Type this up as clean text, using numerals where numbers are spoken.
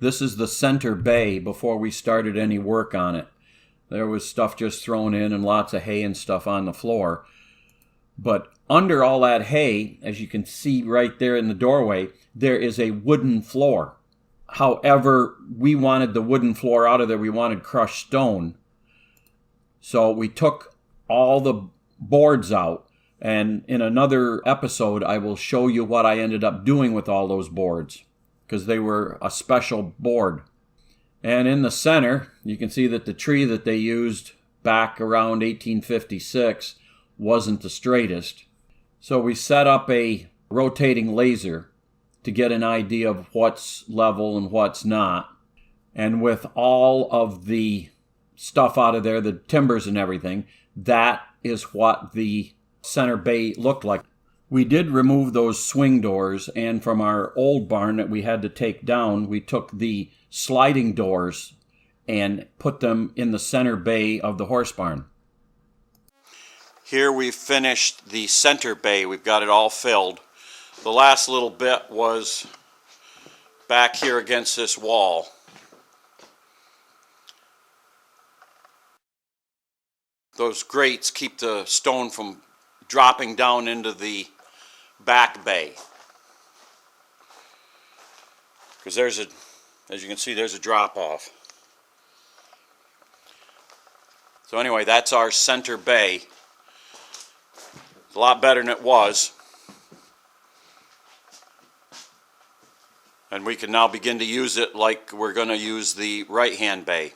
This is the center bay before we started any work on it. There was stuff just thrown in and lots of hay and stuff on the floor. But under all that hay, as you can see right there in the doorway, there is a wooden floor. However, we wanted the wooden floor out of there. We wanted crushed stone. So we took all the boards out. And in another episode, I will show you what I ended up doing with all those boards, because they were a special board. And in the center, you can see that the tree that they used back around 1856 wasn't the straightest. So we set up a rotating laser to get an idea of what's level and what's not. And with all of the stuff out of there, the timbers and everything, that is what the center bay looked like. We did remove those swing doors, and from our old barn that we had to take down, we took the sliding doors and put them in the center bay of the horse barn. Here we've finished the center bay. We've got it all filled. The last little bit was back here against this wall. Those grates keep the stone from dropping down into the back bay. Because there's as you can see, there's a drop off. So anyway, that's our center bay. It's a lot better than it was. And we can now begin to use it like we're going to use the right-hand bay.